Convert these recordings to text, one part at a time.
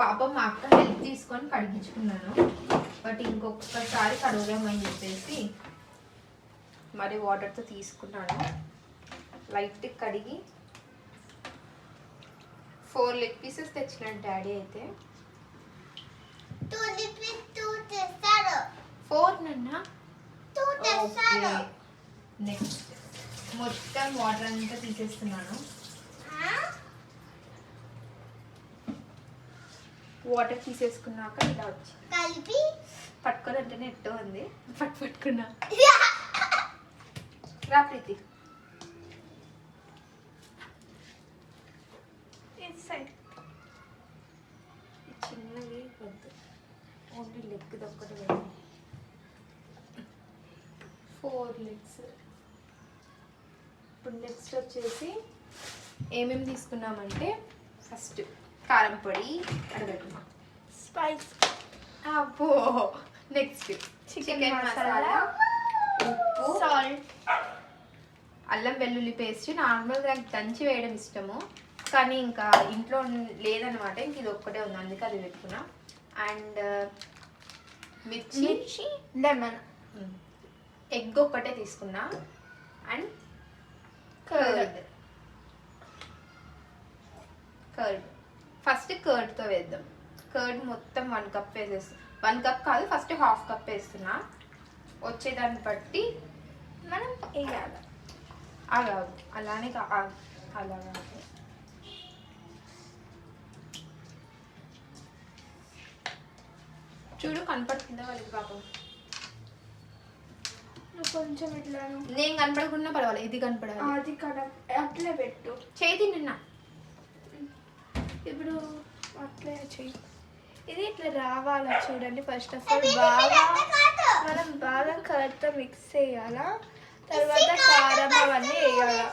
పాపం మా అక్క హెల్ప్ తీసుకొని కడిగించుకున్నాను, బట్ ఇంకొకసారి కడుగుదామని చెప్పేసి మరి వాటర్తో తీసుకున్నాను. లైట్ కడిగి 4 లెగ్ పీసెస్ తెచ్చినాడు డాడీ అయితే. 4 నన్నా. నెక్స్ట్ మొత్తం వాటర్ అంతా తీసేస్తున్నాను. వాటర్ తీసేసుకున్నాక ఇలా వచ్చి కలిపి పట్టుకోదంటేనే ఎట్టో ఉంది, పట్టుకున్నా. రా ప్రీతి, చిన్నవి వద్దు, ఓన్లీ లెగ్ ఒక్కటి వేయండి. 4 లెగ్స్. ఇప్పుడు నెక్స్ట్ వచ్చేసి ఏమేమి తీసుకున్నామంటే ఫస్ట్ కారం పొడి అడగట్టుమా, స్పైస్, అబ్బో. నెక్స్ట్ చికెన్ మసాలా, ఉప్పు, సాల్ట్, అల్లం వెల్లుల్లి పేస్ట్. నార్మల్గా నాకు దంచి వేయడం ఇష్టము, కానీ ఇంకా ఇంట్లో లేదనమాట, ఇంక ఇది ఒక్కటే ఉంది, అందుకే అది పెట్టుకున్నా. అండ్ మిర్చి, లెమన్, ఎగ్ ఒక్కటే తీసుకున్నా. And curd. ఫస్ట్ కర్డ్తో వేద్దాం. కర్డ్ మొత్తం 1 కప్ వేసేస్తాం. 1 కప్ కాదు, ఫస్ట్ 1/2 కప్ వేస్తున్నా. వచ్చేదాన్ని బట్టి మనం వేయాలి. అలా అలానే అలా చూడు, కనపడుతుందా వాళ్ళకి పాపం? కొంచెం ఇట్లా నేను కనపడకుండా పడవాలి, ఇది కనపడాలి. అది అట్లే పెట్టు, చేతి నిన్న. ఇప్పుడు అట్లే చెయ్యి. ఇది ఇట్లా రావాలా చూడండి. ఫస్ట్ ఆఫ్ ఆల్ మనం బాగా కర్డ్తో మిక్స్ చేయాలా, తర్వాత కారం అవన్నీ వేయాలా.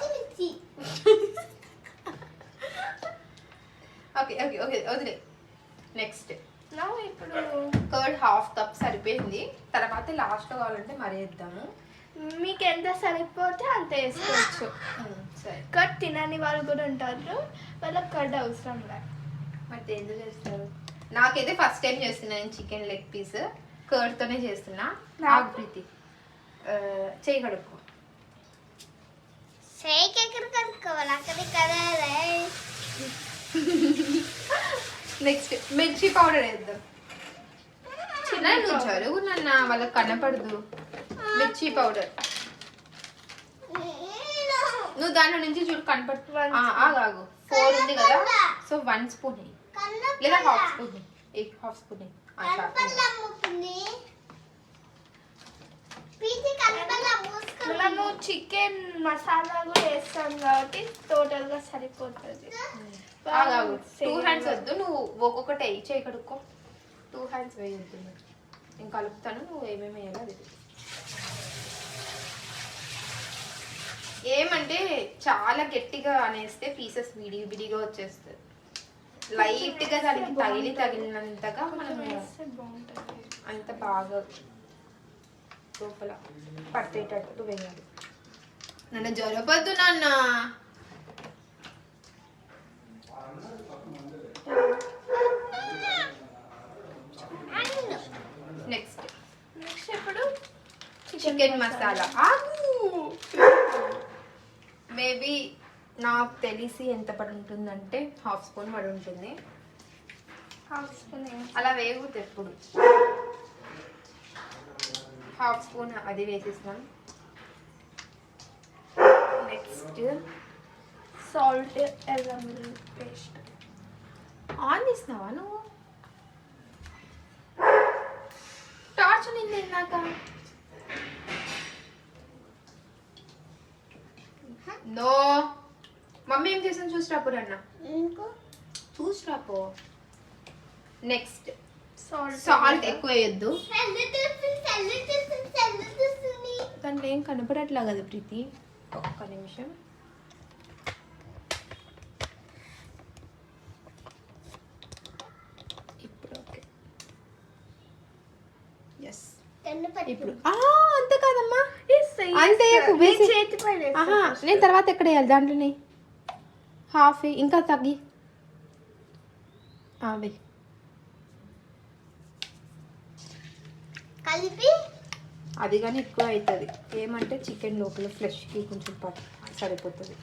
ఓకే ఓకే ఓకే వదిలే. నెక్స్ట్ ఇప్పుడు కర్డ్ 1/2 కప్ సరిపోయింది. తర్వాత లాస్ట్లో కావాలంటే మరీ వేద్దాము. మీకు ఎంత సరిపోతే అంత వేసుకోవచ్చు. సరే, కర్డ్ తినని వాళ్ళు కూడా ఉంటారు, వాళ్ళకి కర్డ్ అవసరం లేదు. మరి ఎందుకు చేస్తారు? నాకైతే ఫస్ట్ టైం చేస్తున్నా నేను చికెన్ లెగ్ పీస్ కర్డ్తోనే చేస్తున్నా. ప్రీతి చేయి కడుక్కో. నెక్స్ట్ మిర్చి పౌడర్ వేద్దాం. నువ్వు జరుగు నన్న, వాళ్ళకి కనపడదు. మిర్చి పౌడర్ నువ్వు దాంట్లో నుంచి చూడు, కనపడుతు. ఆగాగు, 4 ఉంది కదా, సో 1 స్పూన్ లేదా 1/2 స్పూన్, 1/2 స్పూన్. మనము చికెన్ మసాలా కూడా వేస్తాం కాబట్టి టోటల్ గా సరిపోతుంది. 2 హ్యాండ్స్ వద్దు, నువ్వు ఒక్కొక్కటి వేయి. చేయి కడుక్కో. 2 హ్యాండ్స్ వేయద్దు, నేను కలుపుతాను. నువ్వు ఏమేమి వేయాలో అది. ఏమంటే చాలా గట్టిగా అనేస్తే పీసెస్ విడిగా వచ్చేస్తుంది. లైట్గా దానికి తగిలినంతగా మనం అంత బాగా లోపల పట్టేటట్టు వేయాలి. నన్ను జ్వరపద్దు నాన్న. నెక్స్ట్ ఇప్పుడు చికెన్ మసాలా. మేబీ నాకు తెలిసి ఎంత పడి ఉంటుందంటే 1/2 స్పూన్ పడి ఉంటుంది. 1/2 స్పూన్ అలా వేయకూడదు ఎప్పుడు. 1/2 స్పూన్ అది వేసేసినాం. నెక్స్ట్ సాల్ట్, అల్లం వెల్లుల్లి పేస్ట్. ఆన్ చేసినావా నువ్వు? టార్చ్ నింది ఇందాక. నో, మమ్మీ ఏం చేసాను చూసిరాపు అన్న, చూసిరాపో. నెక్స్ట్ సాల్ట్ ఎక్కువ వేయద్దు. దాంట్లో ఏం కనపడట్లా కదా ప్రీతి, ఒక్క నిమిషం. ఇప్పుడు ఓకే. ఎస్, ఇప్పుడు అంతే కాదమ్మా, అంతే. నేను తర్వాత ఎక్కడ వేయాలి? దాంట్లోనే 1/2 ఇంకా తగ్గి కలిపి అది కానీ ఎక్కువ అవుతుంది. ఏమంటే చికెన్ లోపల ఫ్లెష్కి కొంచెం సరిపోతుంది.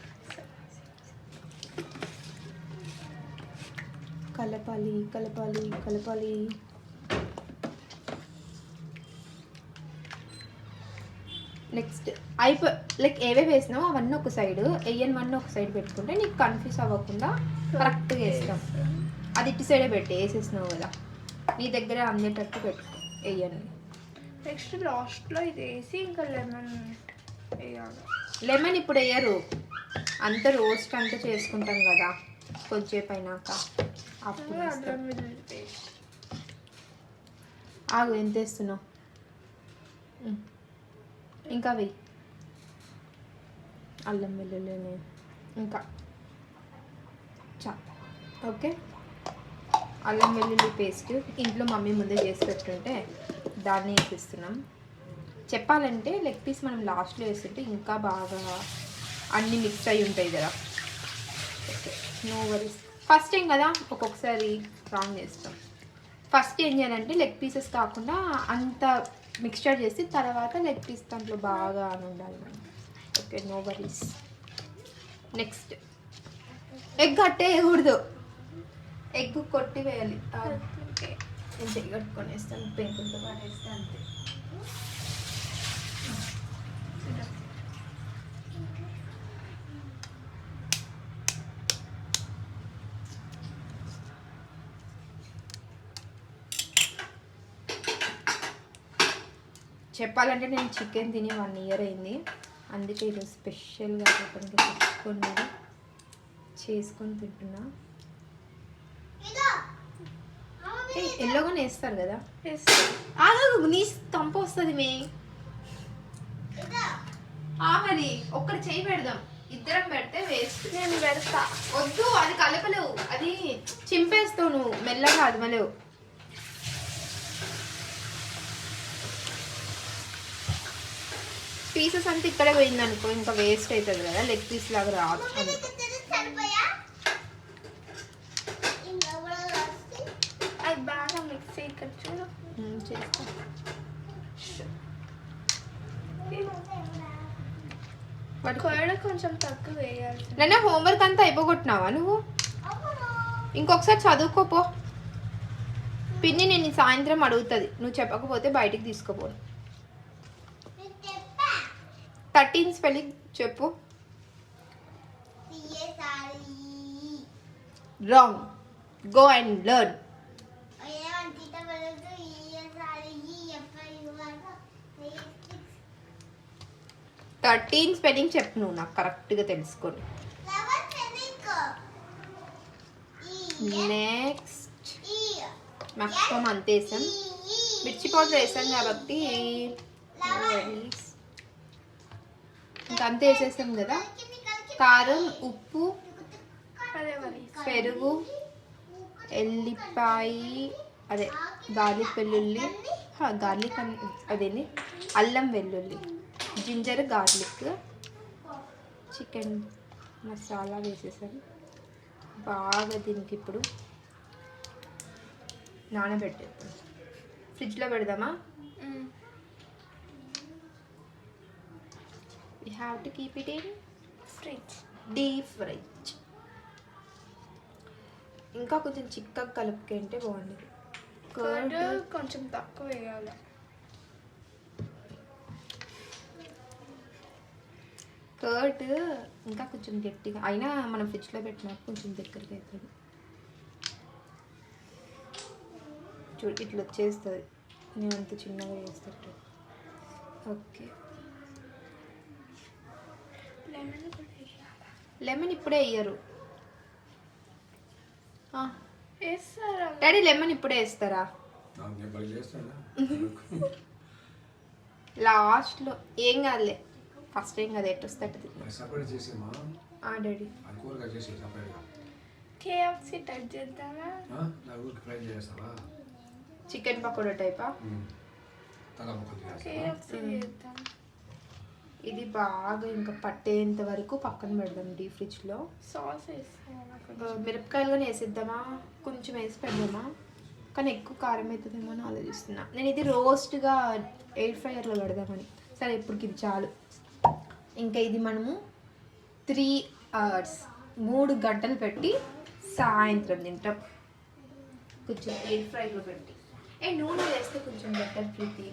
కలపాలి కలపాలి కలపాలి. నెక్స్ట్ లైక్ ఏవే వేసినావు అవన్నీ ఒక సైడ్, వేయనివన్నీ ఒక సైడ్ పెట్టుకుంటే నీకు కన్ఫ్యూజ్ అవ్వకుండా కరెక్ట్గా వేస్తాం. అది ఇటు సైడే పెట్టి వేసేసినావు కదా, నీ దగ్గర అందేటట్టు పెట్టుకో వేయండి. నెక్స్ట్ లాస్ట్లో ఇది వేసి ఇంకా లెమన్ వేయాలి. లెమన్ ఇప్పుడు వేయరు, అంత రోస్ట్ అంతా చేసుకుంటాం కదా కొంచెంసేపు అయినాక అప్పుడు అల్లం వెల్లుల్లి పేస్ట్. ఆగు, ఎంత వేస్తున్నావు? ఇంకా వెయ్యి. అల్లం వెల్లుల్లి ఇంకా ఓకే. అల్లం వెల్లుల్లి పేస్ట్ ఇంట్లో మమ్మీ ముందే చేసి పెట్టుంటే దాన్ని వేసిస్తున్నాం. చెప్పాలంటే లెగ్ పీస్ మనం లాస్ట్లో వేస్తుంటే ఇంకా బాగా అన్నీ మిక్స్ అయి ఉంటాయి కదా. Okay, no worries. First time కదా ఒక్కొక్కసారి రాంగ్ చేస్తాం. ఫస్ట్ ఏం చేయాలంటే లెగ్ పీసెస్ కాకుండా అంత మిక్స్చర్ చేసి తర్వాత లెగ్ పీస్ దాంట్లో బాగా అని ఉండాలి మనం. Okay, no worries. Next egg అట్టే వేయకూడదు, ఎగ్ కొట్టి వేయాలి. నేను చెయ్యి కట్టుకొని వేస్తాను, పెంకులతో పాటు వేస్తే అంతే. చెప్పాలంటే నేను చికెన్ తిని 1 ఇయర్ అయింది, అందుకే ఈరోజు స్పెషల్గా చెప్పడానికి తెచ్చుకొని చేసుకొని తింటున్నా. ఎల్లోగానే వేస్తారు కదా, నీ కంప వస్తుంది మే. మరి ఒక్కటి చేయి పెడదాం, ఇద్దరం పెడితే వేస్ట్. నేను పెడతా. వద్దు, అది కలపలేవు, అది చింపేస్తావు నువ్వు మెల్లగా, అది మలేవు. పీసెస్ అంతా ఇక్కడే పోయింది అనుకో, ఇంకా వేస్ట్ అవుతుంది కదా, లెగ్ పీస్ లాగా రాదు. అది బాగా మిక్స్ ఇక్కడ చూడు చేస్తా. కర్డ్ కొంచెం తక్కువ వేయాలి. నన్ను హోంవర్క్ అంతా అయిపోగొట్టినావా నువ్వు? ఇంకొకసారి చదువుకోపో. పిన్ని నేను సాయంత్రం అడుగుతుంది, నువ్వు చెప్పకపోతే బయటికి తీసుకోపోను. 13 స్పెల్లింగ్ చెప్పు. Wrong, go and learn. 13 spelling చెప్పు నువ్వు, నాకు కరెక్ట్గా తెలుసుకోండి. నెక్స్ట్ మ్యాక్సిమం అంతే వేసాం, మిర్చి పౌడర్ వేసాం కాబట్టి ఇంకా అంతే వేసేసాం కదా. కారం, ఉప్పు, పెరుగు, ఎల్లిపాయ, అదే గార్లిక్ వెల్లుల్లి, గార్లిక్ అదేంటి అల్లం వెల్లుల్లి, జింజర్ గార్లిక్, చికెన్ మసాలా వేసేసాను. బాగా దీనికి ఇప్పుడు నానబెట్టేద్దాం. ఫ్రిడ్జ్లో పెడదామా? We have to keep it in fridge, deep fridge. ఇంకా కొంచెం చిక్కగా కలుపుకుంటే బాగుండేది. కర్డ్ కొంచెం తక్కువ వేయాలి. కర్డ్ ఇంకా కొంచెం గట్టిగా అయినా మనం ఫ్రిడ్జ్లో పెట్టినా కొంచెం దగ్గరికి అవుతుంది. చూడు ఇట్లా వచ్చేస్తుంది, నేను అంత చిన్నగా వేస్తట్టు. ఓకే, లెమన్ ఇప్పుడే వేయరు డాడీ, లెమన్ ఇప్పుడే వేస్తారా? లాస్ట్లో ఏం కాదులే, ఫస్ట్ ఏం కాదు, ఎట్ వస్తే డాడీ. KFC టైప్ చేద్దామా? చికెన్ పకోడా టైపా? KFC చేద్దాం. ఇది బాగా ఇంకా పట్టేంత వరకు పక్కన పెడదాం డీప్ ఫ్రిడ్జ్లో. సాస్ వేస్తామా? మిరపకాయలు కానీ వేసిద్దామా? కొంచెం వేసి పెడదామా? కానీ ఎక్కువ కారం అవుతుందేమో అని ఆలోచిస్తున్నా. నేను ఇది రోస్ట్గా ఎయిర్ ఫ్రైయర్లో పెడదామని. సరే ఇప్పటికి ఇది చాలు. ఇంకా ఇది మనము 3 hours 3 గంటలు పెట్టి సాయంత్రం తింటాం కొంచెం ఎయిర్ ఫ్రైలో పెట్టి. నూనె వేస్తే కొంచెం బెటర్ ప్రీతి.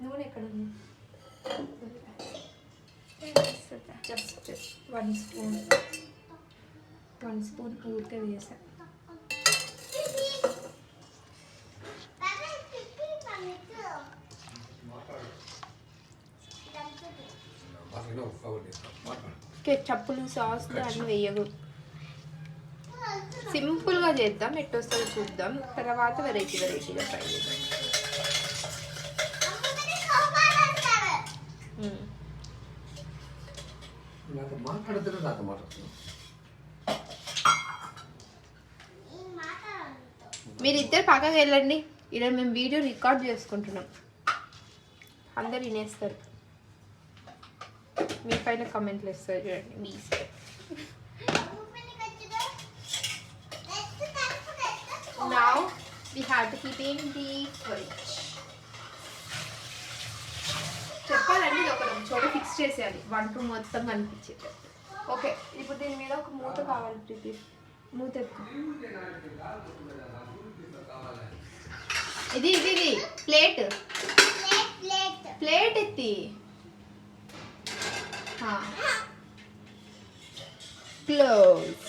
నూనె ఎక్కడ ఉంది? జస్ట్ 1 స్పూన్ ఊరికే వేసా. చప్పులు సాస్లు అన్నీ వేయకూడదు. సింపుల్గా చేద్దాం, ఎట్టొస్తుందో చూద్దాం. తర్వాత వెరైటీగా ట్రై చేద్దాం. మీరిద్దరు పక్కకి వెళ్ళండి. ఇలా మేము వీడియో రికార్డ్ చేసుకుంటున్నాం. అందరు వినేస్తారు. మీ పైన కమెంట్లు ఇస్తారు చూడండి. మీ Now we have to keep in the fridge. చెప్పాలండి ఇది ఒక చోట ఫిక్స్ చేసేయాలి, వంట మొత్తం కనిపించేది. ఓకే, ఇప్పుడు దీని మీద ఒక మూత కావాలి ప్రీతి. మూత ఎక్కువ. ఇది ఇది ఇది ప్లేట్ ప్లేట్ ఎత్తి క్లోజ్.